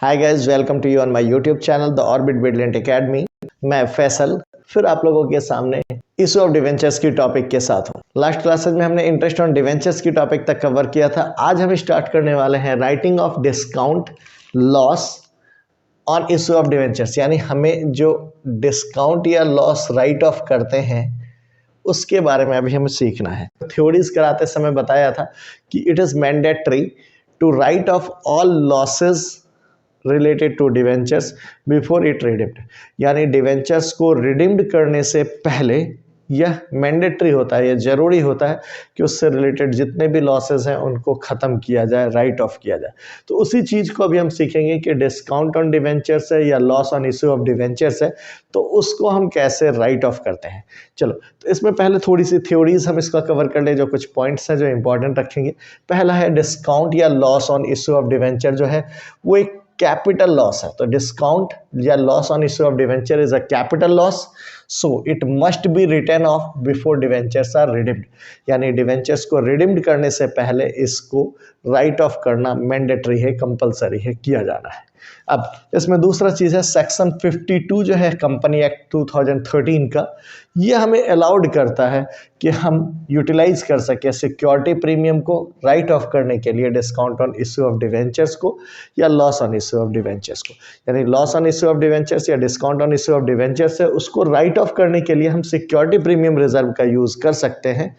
Hi guys, welcome to you on my YouTube channel the orbit brilliant academy. मैं फैसल फिर आप लोगों के सामने इशू ऑफ डिवेंचर्स की टॉपिक के साथ हूँ। लास्ट क्लासेस में हमने इंटरेस्ट ऑन डिवेंचर्स की टॉपिक तक कवर किया था। आज हम स्टार्ट करने वाले हैं writing off discount loss on issue of debentures, यानी हमें जो डिस्काउंट या लॉस राइट ऑफ करते हैं उसके बारे में अभी हमें सीखना है। थ्योरीज कराते समय बताया था कि it is mandatory to write off all losses related to debentures before it redeemed, यानी डिवेंचर्स को रिडीम्ड करने से पहले यह मैंडेटरी होता है, यह जरूरी होता है कि उससे रिलेटेड जितने भी लॉसेस हैं उनको ख़त्म किया जाए, राइट ऑफ किया जाए। तो उसी चीज़ को अभी हम सीखेंगे कि डिस्काउंट ऑन डिवेंचर्स है या loss on issue of debentures है, तो उसको हम कैसे राइट ऑफ करते हैं। चलो, तो इसमें पहले थोड़ी सी थ्योरीज हम इसका कवर कर ले, जो कुछ पॉइंट्स हैं जो इंपॉर्टेंट रखेंगे। पहला है डिस्काउंट या loss on issue of debenture जो है वो एक कैपिटल लॉस है। तो डिस्काउंट या loss on issue of debenture is a capital loss, so it must be return off before debentures are redeemed, यानी डिवेंचर्स को रिडीम्ड करने से पहले इसको राइट ऑफ करना मैंडेटरी है, कंपलसरी है, किया जाना है। अब इसमें दूसरा चीज़ है सेक्शन 52 जो है कंपनी एक्ट 2013 का, ये हमें अलाउड करता है कि हम यूटिलाइज कर सके सिक्योरिटी प्रीमियम को राइट ऑफ करने के लिए discount on issue of debentures को या loss on issue of debentures को, यानी loss on issue of debentures या discount on issue of debentures है उसको राइट ऑफ करने के लिए हम सिक्योरिटी प्रीमियम रिजर्व का यूज़ कर सकते हैं।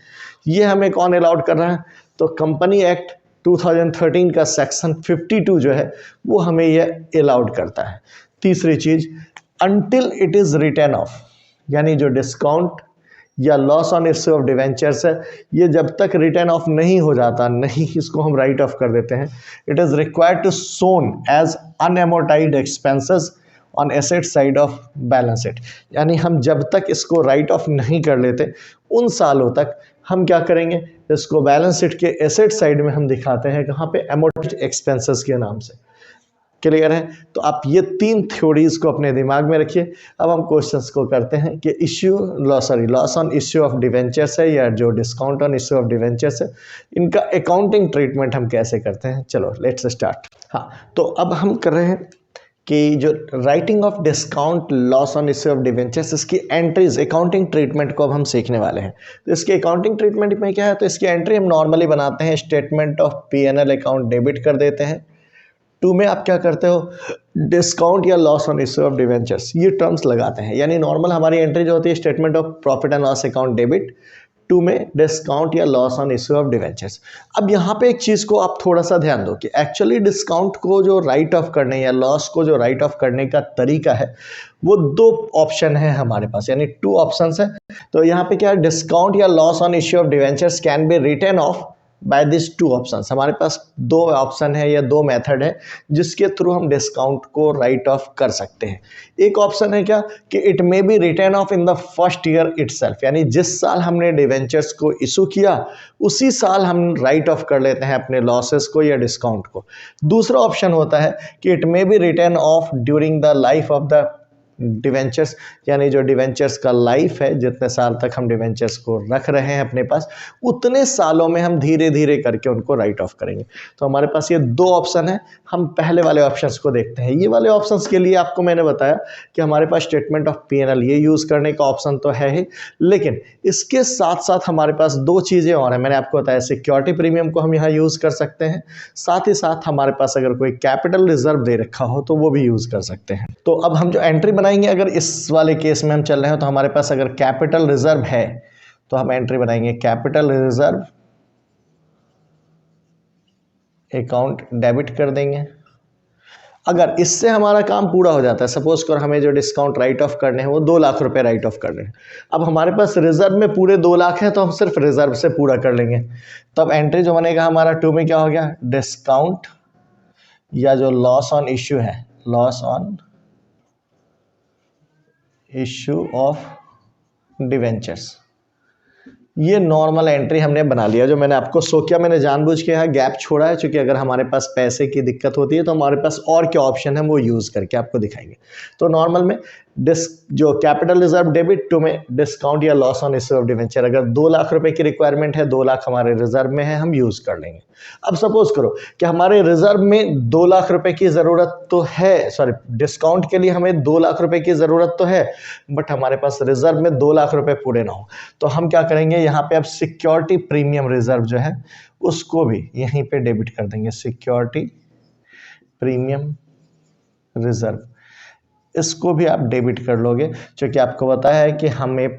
ये हमें कौन अलाउड कर रहा है? तो कंपनी एक्ट 2013 का सेक्शन 52 जो है वो हमें ये अलाउड करता है। तीसरी चीज, until it is return of, यानी जो डिस्काउंट या loss on issue of debentures है ये जब तक रिटर्न ऑफ नहीं हो जाता, नहीं इसको हम राइट ऑफ कर देते हैं, it is required to shown as unamortized expenses on asset side of balance sheet, यानी हम जब तक इसको राइट ऑफ नहीं कर लेते उन सालों तक हम क्या करेंगे, इसको बैलेंस शीट के एसेट साइड में हम दिखाते हैं, कहाँ पे? अमोर्टाइज्ड एक्सपेंसेस के नाम से। क्लियर है? तो आप ये तीन थ्योरीज को अपने दिमाग में रखिए। अब हम क्वेश्चंस को करते हैं कि loss on issue of debentures है या जो discount on issue of debentures है, इनका अकाउंटिंग ट्रीटमेंट हम कैसे करते हैं। चलो लेट्स स्टार्ट। हाँ, तो अब हम कर रहे हैं कि जो writing off discount loss on issue of debentures, इसकी एंट्रीज अकाउंटिंग ट्रीटमेंट को अब हम सीखने वाले हैं। तो इसके अकाउंटिंग ट्रीटमेंट में क्या है, तो इसकी एंट्री हम नॉर्मली बनाते हैं, statement of P&L account debit कर देते हैं। 2 में आप क्या करते हो, डिस्काउंट या loss on issue of debentures ये टर्म्स लगाते हैं, यानी नॉर्मल हमारी एंट्री जो होती है statement of profit and loss account debit, 2 में डिस्काउंट या loss on issue of debentures. अब यहाँ पे एक चीज़ को आप थोड़ा सा ध्यान दो कि एक्चुअली डिस्काउंट को जो राइट ऑफ करने या लॉस को जो राइट ऑफ करने का तरीका है वो 2 ऑप्शन है हमारे पास, यानी 2 ऑप्शंस है। तो यहाँ पे क्या है, डिस्काउंट या loss on issue of debentures can be written off by this 2 options. हमारे पास 2 ऑप्शन है या 2 मेथड है जिसके थ्रू हम डिस्काउंट को राइट ऑफ कर सकते हैं। एक ऑप्शन है क्या कि it may be return of in the first year itself, यानी जिस साल हमने डिवेंचर्स को इशू किया उसी साल हम राइट ऑफ कर लेते हैं अपने लॉसेस को या डिस्काउंट को। दूसरा ऑप्शन होता है कि it may be return of during the life of the debentures, यानी जो डिवेंचर्स का लाइफ है, जितने साल तक हम डिवेंचर्स को रख रहे हैं अपने पास, उतने सालों में हम धीरे धीरे करके उनको राइट ऑफ करेंगे। तो हमारे पास ये 2 ऑप्शन है। हम पहले वाले ऑप्शंस को देखते हैं। ये वाले ऑप्शंस के लिए आपको मैंने बताया कि हमारे पास स्टेटमेंट ऑफ P&L ये यूज़ करने का ऑप्शन तो है ही, लेकिन इसके साथ साथ हमारे पास 2 चीज़ें और हैं। मैंने आपको बताया सिक्योरिटी प्रीमियम को हम यहाँ यूज़ कर सकते हैं, साथ ही साथ हमारे पास अगर कोई कैपिटल रिजर्व दे रखा हो तो वो भी यूज़ कर सकते हैं। तो अब हम जो एंट्री बनाएंगे, अगर इस वाले केस में हम चल रहे हैं तो हमारे पास अगर कैपिटल रिजर्व है तो हम एंट्री बनाएंगे कैपिटल रिजर्व अकाउंट डेबिट कर देंगे। अगर इससे हमारा काम पूरा हो जाता है, सपोज कर हमें जो डिस्काउंट राइट ऑफ करने हैं वो 2 लाख रुपए राइट ऑफ करने हैं, अब हमारे पास रिजर्व में पूरे 2 लाख हैं तो हम सिर्फ रिजर्व से पूरा कर लेंगे। तो अब एंट्री जो बनेगा हमारा 2 में क्या हो गया, डिस्काउंट या जो लॉस ऑन इश्यू है, loss on issue of debentures, ये नॉर्मल एंट्री हमने बना लिया। जो मैंने आपको शो किया, मैंने जानबूझ के यहाँ गैप छोड़ा है, क्योंकि अगर हमारे पास पैसे की दिक्कत होती है तो हमारे पास और क्या ऑप्शन है वो यूज़ करके आपको दिखाएंगे। तो नॉर्मल में जो कैपिटल रिजर्व डेबिट टू में डिस्काउंट या loss on issue of debenture, अगर 2 लाख रुपए की रिक्वायरमेंट है, 2 लाख हमारे रिजर्व में है, हम यूज कर लेंगे। अब सपोज करो कि हमारे रिजर्व में 2 लाख रुपए की जरूरत तो है, सॉरी डिस्काउंट के लिए हमें 2 लाख रुपए की जरूरत तो है, बट हमारे पास रिजर्व में 2 लाख रुपए पूरे ना हो, तो हम क्या करेंगे, यहाँ पे अब सिक्योरिटी प्रीमियम रिजर्व जो है उसको भी यहीं पे डेबिट कर देंगे, सिक्योरिटी प्रीमियम रिजर्व, इसको भी आप डेबिट कर लोगे, क्योंकि आपको बताया है कि हमें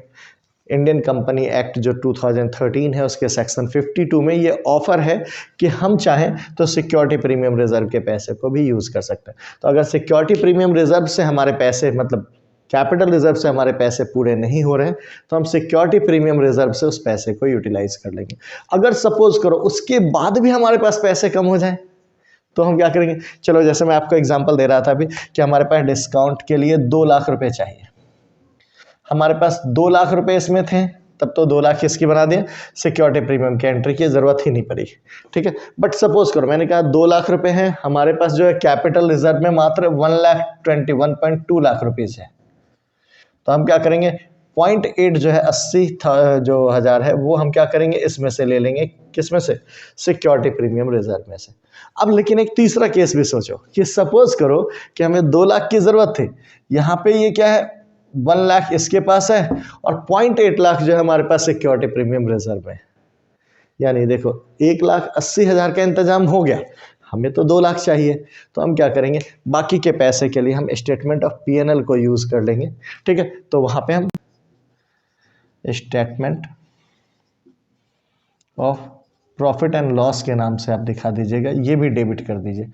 इंडियन कंपनी एक्ट जो 2013 है उसके सेक्शन 52 में ये ऑफर है कि हम चाहें तो सिक्योरिटी प्रीमियम रिजर्व के पैसे को भी यूज़ कर सकते हैं। तो अगर सिक्योरिटी प्रीमियम रिजर्व से हमारे पैसे, मतलब कैपिटल रिजर्व से हमारे पैसे पूरे नहीं हो रहे हैं, तो हम सिक्योरिटी प्रीमियम रिजर्व से उस पैसे को यूटिलाइज कर लेंगे। अगर सपोज करो उसके बाद भी हमारे पास पैसे कम हो जाए तो हम क्या करेंगे, चलो जैसे मैं आपको एग्जांपल दे रहा था अभी कि हमारे पास डिस्काउंट के लिए 2 लाख रुपए चाहिए, हमारे पास 2 लाख रुपए इसमें थे, तब तो 2 लाख इसकी बना दिए, सिक्योरिटी प्रीमियम की एंट्री की जरूरत ही नहीं पड़ी, ठीक है। बट सपोज करो मैंने कहा 2 लाख रुपए हैं, हमारे पास जो है कैपिटल रिजर्व में मात्र 1,21.2 लाख रुपीज है, तो हम क्या करेंगे, 0.8 जो है 80 जो हजार है वो हम क्या करेंगे, इसमें से ले लेंगे, किसमें से, सिक्योरिटी प्रीमियम रिजर्व में से। अब लेकिन एक तीसरा केस भी सोचो कि सपोज करो कि हमें 2 लाख की जरूरत थी, यहाँ पे ये क्या है 1 लाख इसके पास है और 0.8 लाख जो है हमारे पास सिक्योरिटी प्रीमियम रिजर्व में, यानी देखो 1,80,000 का इंतजाम हो गया, हमें तो 2 लाख चाहिए, तो हम क्या करेंगे, बाकी के पैसे के लिए हम स्टेटमेंट ऑफ P&L को यूज कर लेंगे, ठीक है। तो वहां पे हम statement of profit and loss के नाम से आप दिखा दीजिएगा, ये भी डेबिट कर दीजिए,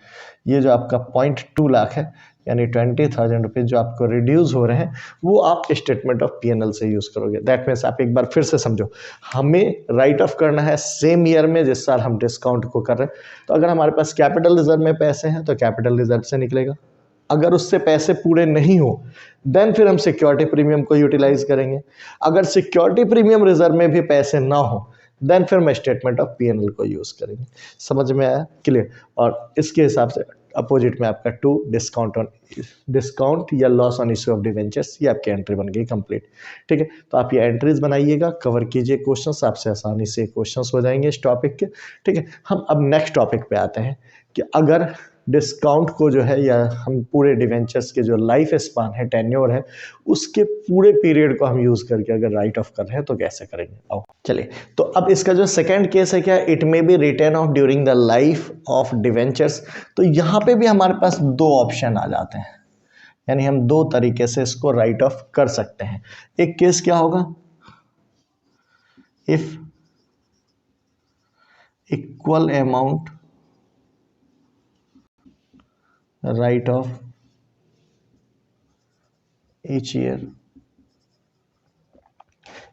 ये जो आपका 0.2 लाख है यानी 20,000 रुपीज जो आपको रिड्यूस हो रहे हैं वो आप स्टेटमेंट ऑफ P&L से यूज करोगे। दैट मीन्स आप एक बार फिर से समझो, हमें राइट ऑफ करना है सेम ईयर में जिस साल हम डिस्काउंट को कर रहे हैं, तो अगर हमारे पास कैपिटल रिजर्व में पैसे हैं तो कैपिटल रिजर्व से निकलेगा, अगर उससे पैसे पूरे नहीं हो देन फिर हम सिक्योरिटी प्रीमियम को यूटिलाइज करेंगे, अगर सिक्योरिटी प्रीमियम रिजर्व में भी पैसे ना हो देन फिर हम स्टेटमेंट ऑफ P&L को यूज करेंगे। समझ में आया, क्लियर। और इसके हिसाब से अपोजिट में आपका 2 डिस्काउंट या loss on issue of debentures, ये आपकी एंट्री बन गई कंप्लीट, ठीक है। तो आप ये एंट्रीज बनाइएगा, कवर कीजिए क्वेश्चंस, आपसे आसानी से क्वेश्चंस हो जाएंगे इस टॉपिक के, ठीक है। हम अब नेक्स्ट टॉपिक पे आते हैं कि अगर डिस्काउंट को जो है या हम पूरे डिवेंचर्स के जो लाइफ स्पान है, टेन्योर है, उसके पूरे पीरियड को हम यूज करके अगर राइट ऑफ कर रहे हैं तो कैसे करेंगे। आओ चलिए, तो अब इसका जो सेकंड केस है क्या, it may be return of during the life of debentures, तो यहाँ पे भी हमारे पास 2 ऑप्शन आ जाते हैं, यानी हम 2 तरीके से इसको राइट ऑफ कर सकते हैं। एक केस क्या होगा, if equal amount write off each year,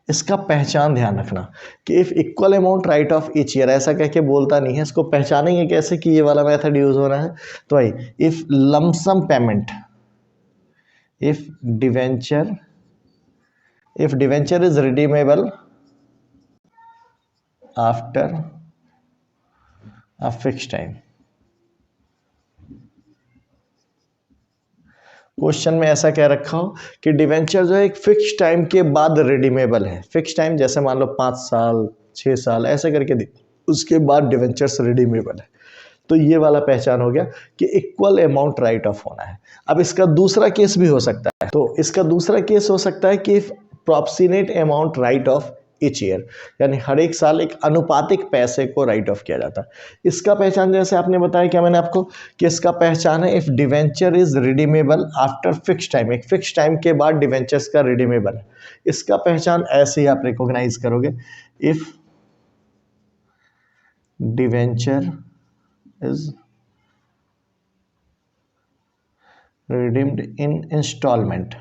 इसका पहचान ध्यान रखना कि if equal amount write off each year, ऐसा कह के बोलता नहीं है, इसको पहचानेंगे कैसे कि ये वाला मेथड यूज हो रहा है, तो भाई if lump sum payment, if debenture is redeemable after a fix time. Question में ऐसा कह रखा हो कि डिवेंचर जो है एक फिक्स टाइम के बाद रिडीमेबल है, फिक्स टाइम जैसे मान लो 5 साल 6 साल ऐसे करके उसके बाद डिवेंचर्स रिडीमेबल है, तो ये वाला पहचान हो गया कि इक्वल अमाउंट राइट ऑफ होना है। अब इसका दूसरा केस भी हो सकता है, तो इसका दूसरा केस हो सकता है कि proportionate amount write off each year, यानी हर एक साल एक अनुपातिक पैसे को राइट ऑफ किया जाता है। इसका पहचान जैसे आपने बताया क्या मैंने आपको कि इसका पहचान है if debenture is redeemable after fix time, एक फिक्स टाइम के बाद डिवेंचर्स का रिडीमेबल है, इसका पहचान ऐसे ही आप रिकॉग्नाइज करोगे, if debenture is redeemed in instalment,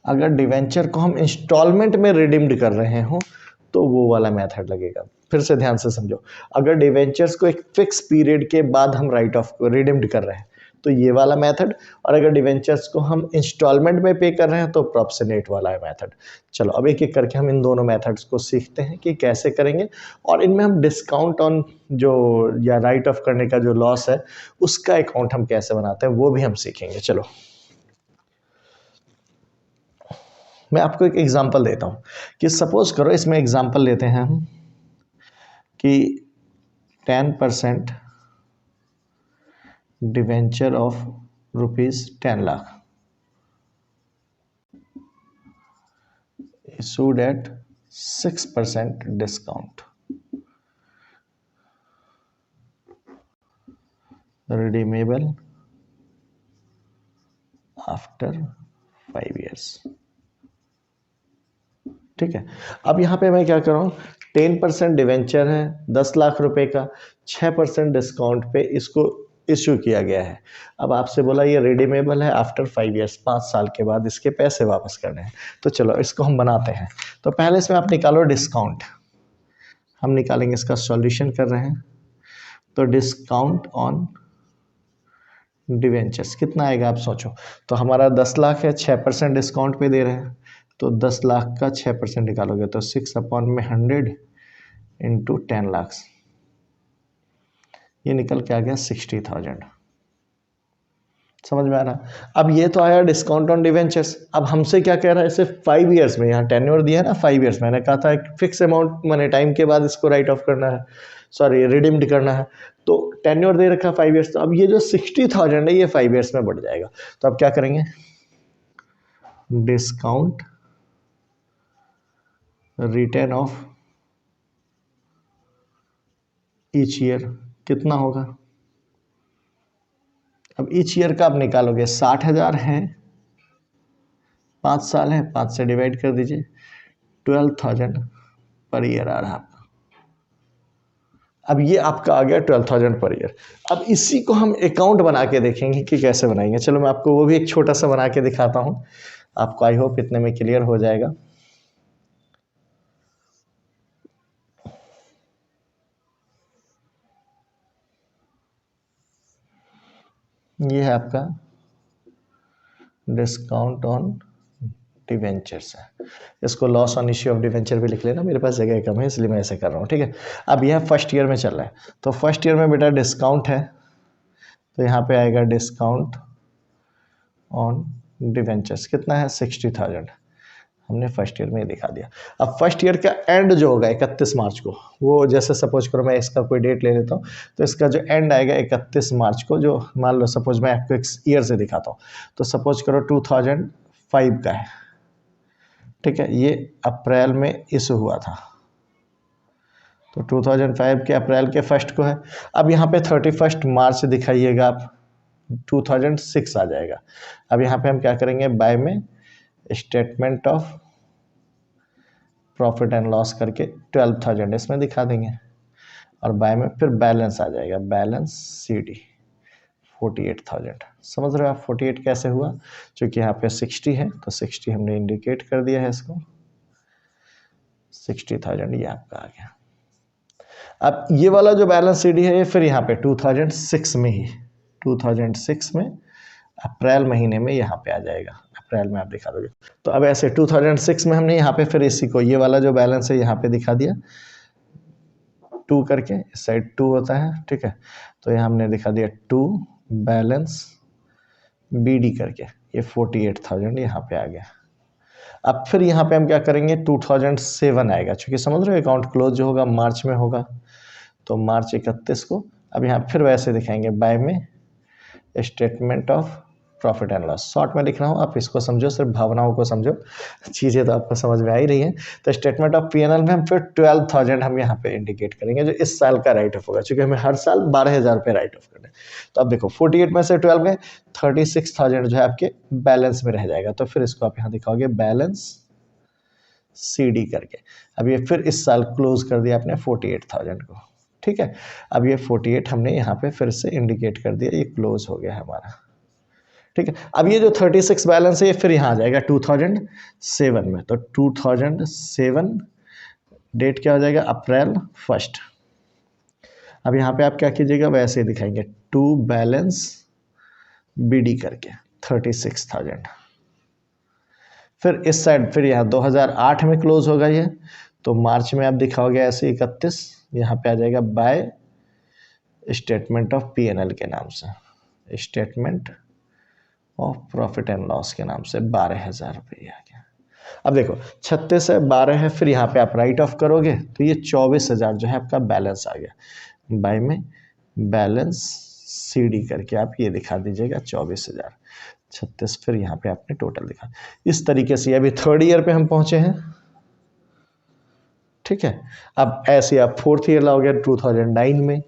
अगर डिवेंचर को हम इंस्टॉलमेंट में रिडीम्ड कर रहे हो तो वो वाला मेथड लगेगा। फिर से ध्यान से समझो, अगर डिवेंचर्स को एक फिक्स पीरियड के बाद हम राइट ऑफ रिडीम्ड कर रहे हैं तो ये वाला मेथड, और अगर डिवेंचर्स को हम इंस्टॉलमेंट में पे कर रहे हैं तो प्रोप्सिनेट वाला है मेथड। चलो अब एक एक करके हम इन दोनों मेथड्स को सीखते हैं कि कैसे करेंगे, और इनमें हम डिस्काउंट ऑन जो या राइट ऑफ करने का जो लॉस है उसका अकाउंट हम कैसे बनाते हैं वो भी हम सीखेंगे। चलो मैं आपको एक एग्जांपल देता हूं कि सपोज करो, इसमें एग्जांपल लेते हैं हम कि 10% debenture of ₹10 lakh issued at 6% discount, redeemable after 5 years। ठीक है, अब यहाँ पे मैं क्या कर रहा हूँ, 10% डिवेंचर है 10 लाख रुपए का, 6% डिस्काउंट पे इसको इश्यू किया गया है। अब आपसे बोला ये रिडीमेबल है आफ्टर 5 ईयर्स, 5 साल के बाद इसके पैसे वापस करने हैं। तो चलो इसको हम बनाते हैं। तो पहले इसमें आप निकालो डिस्काउंट, हम निकालेंगे, इसका सॉल्यूशन कर रहे हैं। तो डिस्काउंट ऑन डिवेंचर्स कितना आएगा आप सोचो। तो हमारा 10 लाख है, 6% डिस्काउंट पे दे रहे हैं, तो 10 लाख का 6% निकालोगे तो 6/100 इंटू 10 लाख, ये निकल के आ गया 60,000। समझ में आ रहा। अब ये तो आया डिस्काउंट ऑन डिवेंचर्स। अब हमसे क्या कह रहा है, सिर्फ 5 ईयर्स में, यहाँ टेन्योर दिया है ना 5 ईयर्स, मैंने कहा था एक फिक्स अमाउंट मैंने टाइम के बाद इसको राइट ऑफ करना है, सॉरी रिडीम्ड करना है, तो टेन्योर दे रखा 5 ईयर्स। तो अब ये जो 60,000 है ये 5 ईयर्स में बढ़ जाएगा। तो अब क्या करेंगे, discount return of each year कितना होगा। अब ईच ईयर का आप निकालोगे, 60,000 है, 5 साल है, 5 से डिवाइड कर दीजिए, 12,000 पर ईयर आ रहा आपका। अब ये आपका आ गया 12,000 पर ईयर। अब इसी को हम अकाउंट बना के देखेंगे कि कैसे बनाएंगे। चलो मैं आपको वो भी एक छोटा सा बना के दिखाता हूँ, आपको आई होप इतने में क्लियर हो जाएगा। ये है आपका डिस्काउंट ऑन डिवेंचर्स है, इसको loss on issue of debenture भी लिख लेना, मेरे पास जगह कम है इसलिए मैं ऐसे कर रहा हूँ। ठीक है, अब यह फर्स्ट ईयर में चल रहा है, तो फर्स्ट ईयर में बेटा डिस्काउंट है, तो यहाँ पे आएगा डिस्काउंट ऑन डिवेंचर्स कितना है, 60,000, हमने फर्स्ट ईयर में दिखा दिया। अब फर्स्ट ईयर का एंड जो होगा 31 मार्च को, वो जैसे सपोज करो मैं इसका कोई डेट ले लेता हूँ, तो इसका जो एंड आएगा 31 मार्च को, जो मान लो सपोज मैं आपको एक ईयर से दिखाता हूँ, तो सपोज करो 2005 का है। ठीक है, ये अप्रैल में इशू हुआ था, तो 2005 के अप्रैल के फर्स्ट को है। अब यहाँ पे 31 मार्च दिखाइएगा आप, 2006 आ जाएगा। अब यहाँ पे हम क्या करेंगे, बाय में statement of profit and loss करके 12,000 इसमें दिखा देंगे, और बाय में फिर बैलेंस आ जाएगा, बैलेंस CD 48,000। समझ रहे हो आप 48 कैसे हुआ, क्योंकि यहाँ पे 60 है तो 60 हमने इंडिकेट कर दिया है इसको, 60,000 ये आपका आ गया। अब ये वाला जो बैलेंस CD है ये फिर यहाँ पे 2006 में ही, 2006 में अप्रैल महीने में यहाँ पे आ जाएगा, अप्रैल में आप दिखा दोगे। तो अब ऐसे 2006 में हमने यहाँ पे फिर इसी को, ये वाला जो बैलेंस है यहाँ पे दिखा दिया 2 करके, इस साइड 2 होता है। ठीक है, तो यहाँ हमने दिखा दिया 2 बैलेंस BD करके, ये 48,000 यहाँ पे आ गया। अब फिर यहाँ पे हम क्या करेंगे, 2007 आएगा, क्योंकि समझ रहे हो अकाउंट क्लोज जो होगा मार्च में होगा, तो मार्च 31 को। अब यहाँ फिर वैसे दिखाएंगे, बाय में statement of profit and loss, short में लिख रहा हूँ, आप इसको समझो, सिर्फ भावनाओं को समझो, चीज़ें तो आपको समझ में आ ही रही हैं। तो स्टेटमेंट ऑफ PNL में हम फिर 12,000 हम यहाँ पे इंडिकेट करेंगे, जो इस साल का राइट ऑफ होगा, क्योंकि हमें हर साल 12,000 रुपये राइट ऑफ करना है। तो अब देखो 48 में से 12 में 36,000 जो है आपके बैलेंस में रह जाएगा, तो फिर इसको आप यहाँ दिखाओगे बैलेंस CD करके। अब ये फिर इस साल क्लोज कर दिया आपने 48,000 को। ठीक है, अब ये 48 हमने यहाँ पे फिर से इंडिकेट कर दिया, ये क्लोज हो गया हमारा। ठीक है, अब ये जो 36 बैलेंस है ये फिर यहाँ आ जाएगा 2007 में, तो 2007 डेट क्या हो जाएगा, अप्रैल 1। अब यहाँ पे आप क्या कीजिएगा, वैसे ही दिखाएंगे 2 बैलेंस BD करके 36,000। फिर इस साइड फिर यहाँ 2008 में क्लोज होगा ये, तो मार्च में आप दिखाओगे ऐसे 31, यहाँ पे आ जाएगा बाय स्टेटमेंट ऑफ P&L के नाम से, statement of profit and loss के नाम से 12,000 रुपये आ गया। अब देखो 36 है, 12 है, फिर यहाँ पे आप राइट ऑफ करोगे तो ये 24,000 जो है आपका बैलेंस आ गया। बाय में बैलेंस CD करके आप ये दिखा दीजिएगा 24,000, 36, फिर यहाँ पे आपने टोटल दिखा। इस तरीके से अभी 3rd ईयर पे हम पहुंचे हैं, ठीक है। अब ऐसे आप 4th ईयर लाओगे 2009 में,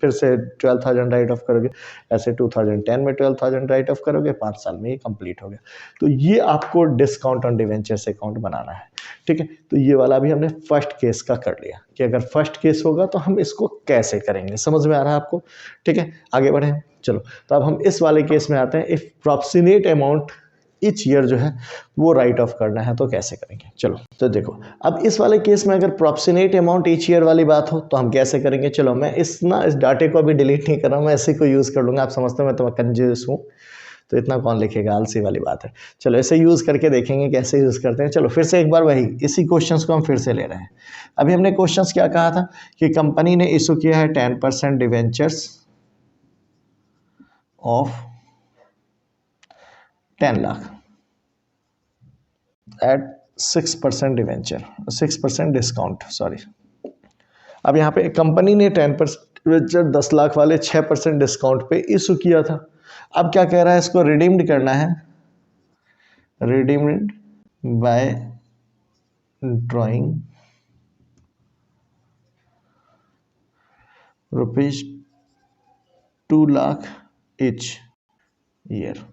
फिर से 12,000 राइट ऑफ करोगे, ऐसे 2010 में 12,000 राइट ऑफ करोगे, 5 साल में ये कंप्लीट हो गया। तो ये आपको डिस्काउंट ऑन डिवेंचर्स अकाउंट बनाना है, ठीक है। तो ये वाला भी हमने फर्स्ट केस का कर लिया कि अगर फर्स्ट केस होगा तो हम इसको कैसे करेंगे, समझ में आ रहा है आपको, ठीक है। आगे बढ़े, चलो। तो अब हम इस वाले केस में आते हैं। If proximate amount each year जो है वो राइट ऑफ करना है तो कैसे करेंगे, चलो। तो देखो अब इस वाले केस में अगर प्रॉक्सिमेट अमाउंट ईच ईयर वाली बात हो तो हम कैसे करेंगे। चलो मैं इस डाटे को अभी डिलीट नहीं कर रहा हूँ, मैं इसी को यूज़ कर लूँगा। आप समझते हो मैं तो कंजूस हूँ, तो इतना कौन लिखेगा, आलसी वाली बात है। चलो इसे यूज़ करके देखेंगे कैसे यूज़ करते हैं। चलो फिर से एक बार वही इसी क्वेश्चंस को हम फिर से ले रहे हैं। अभी हमने क्वेश्चंस क्या कहा था कि कंपनी ने इशू किया है 10% debentures of 10 lakh at 6% debenture, 6% discount, sorry. अब यहाँ पे कंपनी ने 10% डिवेंचर 10 लाख वाले 6% डिस्काउंट पे इशू किया था। अब क्या कह रहा है, इसको रिडीम्ड करना है, redeemed bye drawing ₹2 lakh each year.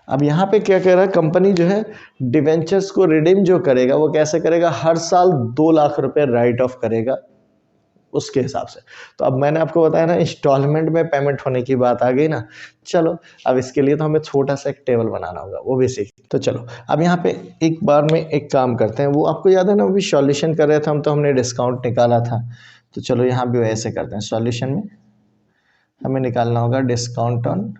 अब यहाँ पे क्या कह रहा है, कंपनी जो है डिवेंचर्स को रिडीम जो करेगा वो कैसे करेगा, हर साल 2 लाख रुपए राइट ऑफ करेगा उसके हिसाब से। तो अब मैंने आपको बताया ना इंस्टॉलमेंट में पेमेंट होने की बात आ गई ना। चलो अब इसके लिए तो हमें छोटा सा एक टेबल बनाना होगा, वो भी सीख। तो चलो अब यहाँ पे एक बार में एक काम करते हैं, वो आपको याद है ना, अभी सॉल्यूशन कर रहे थे हम, तो हमने डिस्काउंट निकाला था। तो चलो यहाँ भी वैसे करते हैं, सॉल्यूशन में हमें निकालना होगा डिस्काउंट ऑन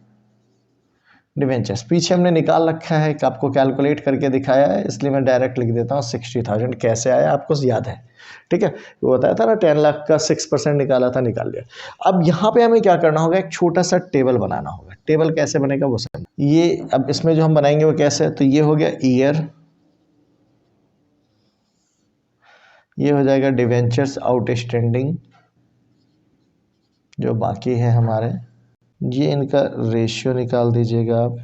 डिवेंचर्स। पीछे हमने निकाल रखा है, आपको कैलकुलेट करके दिखाया है, इसलिए मैं डायरेक्ट लिख देता हूँ 60,000। कैसे आया आपको याद है, ठीक है। वो बताया था ना 10 लाख का 6% निकाला था, निकाल लिया। अब यहाँ पे हमें क्या करना होगा, एक छोटा सा टेबल बनाना होगा। टेबल कैसे बनेगा वो समझ, ये अब इसमें जो हम बनाएंगे वो कैसे, तो ये हो गया ईयर, ये हो जाएगा डिवेंचर्स आउटस्टैंडिंग जो बाकी है हमारे, ये इनका रेशियो निकाल दीजिएगा आप,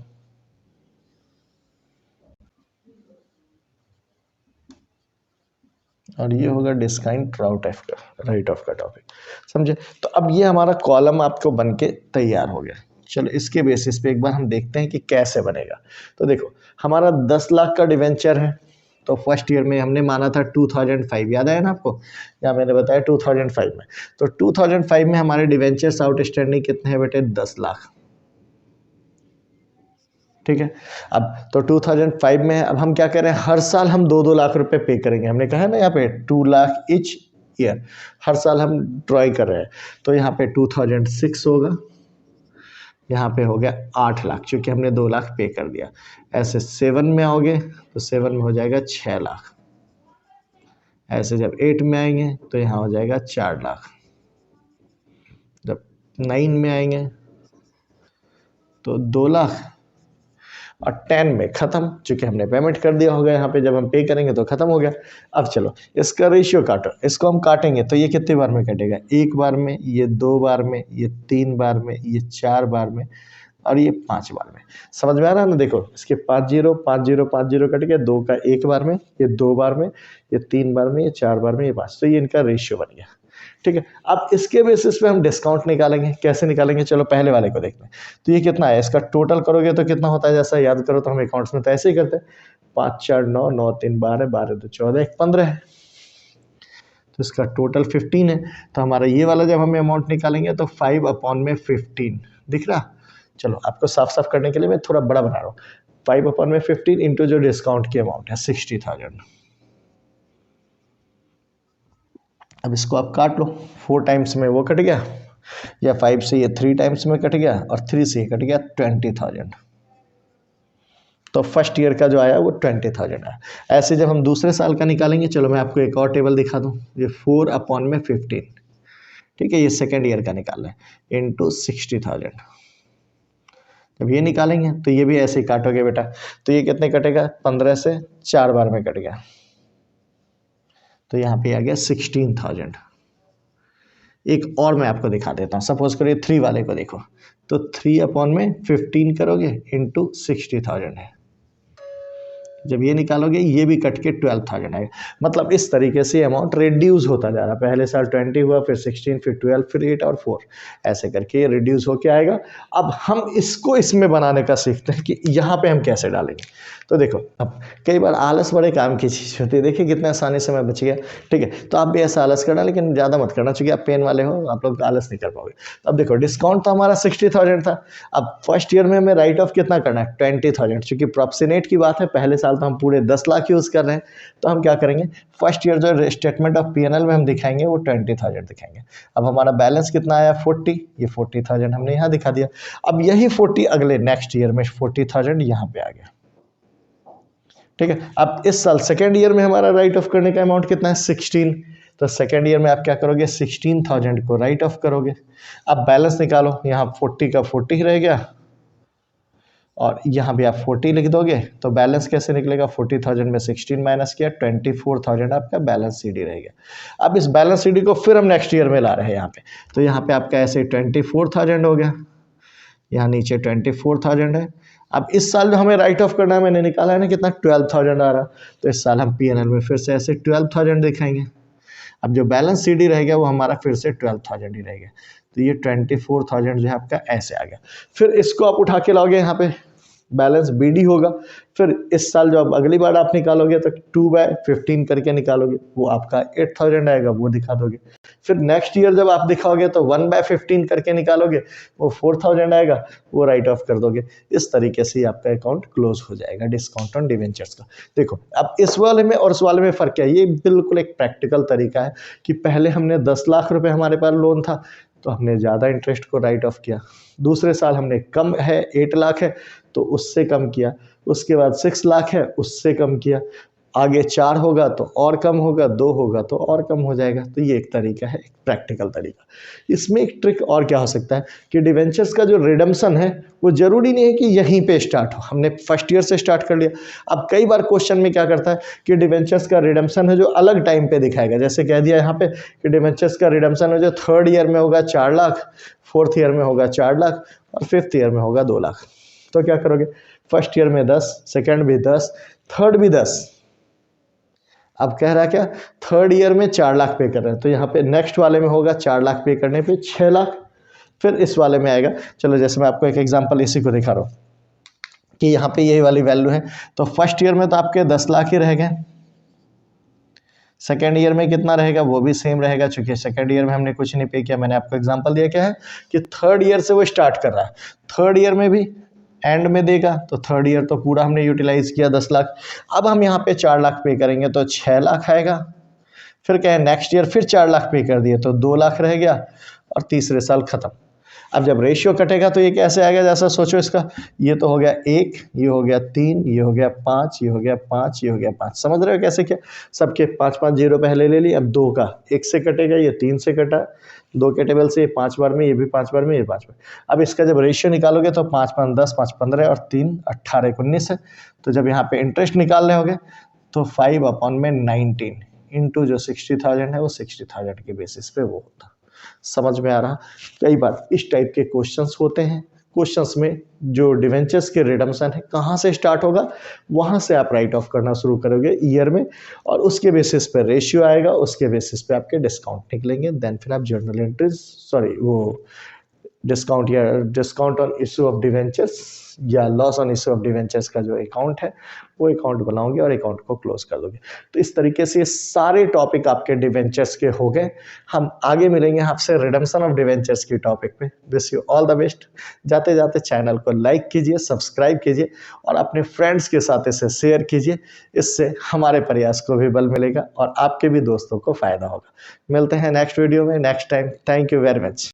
और ये होगा डिस्काउंट राइट ऑफ का टॉपिक, समझे। तो अब ये हमारा कॉलम आपको बन के तैयार हो गया। चलो इसके बेसिस पे एक बार हम देखते हैं कि कैसे बनेगा। तो देखो हमारा 10 लाख का डिवेंचर है, तो फर्स्ट ईयर में हमने माना था 2005, याद आया ना आपको, या मैंने बताया 2005 में। तो 2005 में हमारे डिवेंचर्स आउटस्टैंडिंग कितने हैं बेटे, 10 लाख, ठीक है। अब तो 2005 में है, अब हम क्या करें, हर साल हम 2-2 लाख रुपए पे करेंगे। हमने कहा है ना यहाँ पे 2 लाख ईच ईयर, हर साल हम ड्रॉ कर रहे हैं। तो यहाँ पे 2006 होगा, यहाँ पे हो गया 8 लाख, क्योंकि हमने 2 लाख पे कर दिया। ऐसे 7 में आओगे तो 7 में हो जाएगा 6 लाख। ऐसे जब 8 में आएंगे तो यहाँ हो जाएगा 4 लाख। जब 9 में आएंगे तो 2 लाख, और 10 में ख़त्म, चूँकि हमने पेमेंट कर दिया होगा यहाँ पे, जब हम पे करेंगे तो ख़त्म हो गया। अब चलो इसका रेशियो काटो, इसको हम काटेंगे तो ये कितने बार में कटेगा, 1 बार में, ये 2 बार में, ये 3 बार में, ये 4 बार में, और ये 5 बार में। समझ में आ रहा है ना, देखो इसके 5 0 5 0 5 0 कट गया, 2 का 1 बार में, ये 2 बार में, ये 3 बार में, ये 4 बार में, ये 5, तो ये इनका रेशियो बन गया, ठीक है। अब इसके बेसिस पे हम डिस्काउंट निकालेंगे। कैसे निकालेंगे, चलो पहले वाले को देखते हैं। तो ये कितना है, इसका टोटल करोगे तो कितना होता है, जैसा याद करो तो हम अकाउंट्स में तो ऐसे ही करते हैं, 5 4 9 9 3 12 12 2 14 1 15 है, तो इसका टोटल 15 है। तो हमारा ये वाला जब हम अमाउंट निकालेंगे तो 5/15 दिख रहा। चलो आपको साफ साफ करने के लिए मैं थोड़ा बड़ा बना रहा हूँ, 5/15 इंटू जो डिस्काउंट की अमाउंट है 60,000। अब इसको आप काट लो, 4 टाइम्स में वो कट गया, या 5 से ये 3 टाइम्स में कट गया और 3 से ये कट गया 20,000। तो फर्स्ट ईयर का जो आया वो 20,000 आया। ऐसे जब हम दूसरे साल का निकालेंगे, चलो मैं आपको एक और टेबल दिखा दूँ। ये 4/15, ठीक है, ये सेकेंड ईयर का निकालना है, इंटू 60,000। जब ये निकालेंगे तो ये भी ऐसे ही काटोगे बेटा, तो ये कितने कटेगा, 15 से 4 बार में कट गया, तो यहाँ पे आ गया 16,000। एक और मैं आपको दिखा देता हूँ, सपोज करिए 3 वाले को देखो, तो 3/15 करोगे इंटू 60,000 है। जब ये निकालोगे ये भी कट के 12,000 आएगा। मतलब इस तरीके से अमाउंट रिड्यूस होता जा रहा है। पहले साल 20 हुआ, फिर 16, फिर 12, फिर 8 और 4, ऐसे करके ये रिड्यूस होके आएगा। अब हम इसको इसमें बनाने का सीखते हैं कि यहाँ पे हम कैसे डालेंगे। तो देखो, अब कई बार आलस बड़े काम की चीज़ होती है। देखिए कितने आसानी से मैं बच गया, ठीक है। तो आप भी ऐसा आलस करना, लेकिन ज़्यादा मत करना, चूँकि आप पेन वाले हो, आप लोग आलस नहीं कर पाओगे। अब देखो, डिस्काउंट तो हमारा 60,000 था। अब फर्स्ट ईयर में हमें राइट ऑफ कितना करना है, 20,000। चूँकि प्रॉप्सिनेट की बात है, पहले साल तो हम पूरे 10 लाख यूज़ कर रहे हैं, तो हम क्या करेंगे, फर्स्ट ईयर जो स्टेटमेंट ऑफ P&L में हम दिखाएंगे वो 20,000 दिखाएंगे। अब हमारा बैलेंस कितना आया, 40, ये 40,000 हमने यहाँ दिखा दिया। अब यही 40 अगले नेक्स्ट ईयर में 40,000 यहाँ पे आ गया, ठीक है। अब इस साल सेकेंड ईयर में हमारा राइट ऑफ करने का अमाउंट कितना है, 16। तो सेकेंड ईयर में आप क्या करोगे, 16,000 को राइट ऑफ करोगे। अब बैलेंस निकालो, यहाँ 40 का 40 ही रह गया, और यहाँ भी आप 40 लिख दोगे, तो बैलेंस कैसे निकलेगा, 40,000 में 16 माइनस किया, 24,000 आपका बैलेंस CD रह गया। अब इस बैलेंस CD को फिर हम नेक्स्ट ईयर में ला रहे हैं यहाँ पे, तो यहाँ पे आपका ऐसे 24,000 हो गया, यहाँ नीचे 24,000 है। अब इस साल जो हमें राइट ऑफ करना है, मैंने निकाला है ना कितना, 12,000 आ रहा, तो इस साल हम P&L में फिर से ऐसे 12,000 दिखाएंगे। अब जो बैलेंस CD रह गया वो हमारा फिर से 12,000 ही रह गया, तो ये 24,000 जो है आपका ऐसे आ गया। फिर इसको आप उठा के लाओगे, यहाँ पे बैलेंस BD होगा। फिर इस साल जो अब अगली बार आप निकालोगे तो 2/15 करके निकालोगे, वो आपका 8,000 आएगा, वो दिखा दोगे। फिर नेक्स्ट ईयर जब आप दिखाओगे तो 1/15 करके निकालोगे, वो 4,000 आएगा, वो राइट ऑफ कर दोगे। इस तरीके से आपका अकाउंट क्लोज हो जाएगा डिस्काउंट ऑन डिवेंचर्स का। देखो, अब इस वाले में और उस वाले में फ़र्क क्या है, ये बिल्कुल एक प्रैक्टिकल तरीका है कि पहले हमने 10 लाख रुपए हमारे पास लोन था, तो हमने ज़्यादा इंटरेस्ट को राइट ऑफ किया। दूसरे साल हमने कम है, 8 लाख है, तो उससे कम किया। उसके बाद 6 लाख है, उससे कम किया। आगे 4 होगा तो और कम होगा, 2 होगा तो और कम हो जाएगा। तो ये एक तरीका है, एक प्रैक्टिकल तरीका। इसमें एक ट्रिक और क्या हो सकता है कि डिवेंचर्स का जो रिडम्पशन है वो ज़रूरी नहीं है कि यहीं पे स्टार्ट हो। हमने फर्स्ट ईयर से स्टार्ट कर लिया। अब कई बार क्वेश्चन में क्या करता है कि डिवेंचर्स का रिडम्पशन है जो अलग टाइम पे दिखाएगा। जैसे कह दिया यहाँ पे कि डिवेंचर्स का रिडम्पशन है जो थर्ड ईयर में होगा 4 लाख, फोर्थ ईयर में होगा 4 लाख और फिफ्थ ईयर में होगा 2 लाख। तो क्या करोगे, फर्स्ट ईयर में 10, सेकेंड भी 10, थर्ड भी 10। अब कह रहा क्या, थर्ड ईयर में 4 लाख पे कर रहे हैं, तो यहाँ पे नेक्स्ट वाले में होगा 4 लाख पे करने पे 6 लाख। फिर इस वाले में आएगा, चलो जैसे मैं आपको एक एग्जांपल इसी को दिखा रहा हूँ कि यहाँ पे यही वाली वैल्यू है। तो फर्स्ट ईयर में तो आपके 10 लाख ही रह गए, सेकेंड ईयर में कितना रहेगा वो भी सेम रहेगा, चूंकि सेकेंड ईयर में हमने कुछ नहीं पे किया। मैंने आपको एग्जांपल दिया क्या है कि थर्ड ईयर से वो स्टार्ट कर रहा है, थर्ड ईयर में भी एंड में देगा, तो थर्ड ईयर तो पूरा हमने यूटिलाइज किया 10 लाख। अब हम यहाँ पे 4 लाख पे करेंगे तो 6 लाख आएगा। फिर कहें नेक्स्ट ईयर फिर 4 लाख पे कर दिए तो 2 लाख रह गया और तीसरे साल खत्म। अब जब रेशियो कटेगा तो ये कैसे आएगा, जैसा सोचो इसका, ये तो हो गया 1, ये हो गया 3, ये हो गया 5, ये हो गया 5, ये हो गया 5। समझ रहे हो कैसे, क्या सबके 5-5 जीरो पहले ले ली। अब 2 का 1 से कटेगा, ये 3 से कटा, 2 के टेबल से, ये 5 बार में, ये भी 5 बार में, ये 5 बार। अब इसका जब रेशियो निकालोगे तो 5-5 10, 5 15 और 3 18 19 है। तो जब यहाँ पे इंटरेस्ट निकाल रहे होगे तो 5/19 इंटू जो 60,000 है वो 60,000 के बेसिस पे वो होता। समझ में आ रहा। कई बार इस टाइप के क्वेश्चंस होते हैं। क्वेश्चंस में जो डिवेंचर्स के रिडम्पशन है कहाँ से स्टार्ट होगा, वहाँ से आप राइट ऑफ करना शुरू करोगे ईयर में, और उसके बेसिस पे रेशियो आएगा, उसके बेसिस पे आपके डिस्काउंट निकलेंगे। देन फिर आप जर्नल एंट्रीज, सॉरी वो डिस्काउंट या discount on issue of debentures या loss on issue of debentures का जो अकाउंट है वो अकाउंट बनाओगे और अकाउंट को क्लोज कर दोगे। तो इस तरीके से ये सारे टॉपिक आपके डिवेंचर्स के हो गए। हम आगे मिलेंगे आपसे रिडम्पशन ऑफ डिवेंचर्स की टॉपिक पे। Wish you all the best. जाते जाते चैनल को लाइक कीजिए, सब्सक्राइब कीजिए और अपने फ्रेंड्स के साथ इसे शेयर कीजिए। इससे हमारे प्रयास को भी बल मिलेगा और आपके भी दोस्तों को फायदा होगा। मिलते हैं नेक्स्ट वीडियो में next time. Thank you very much.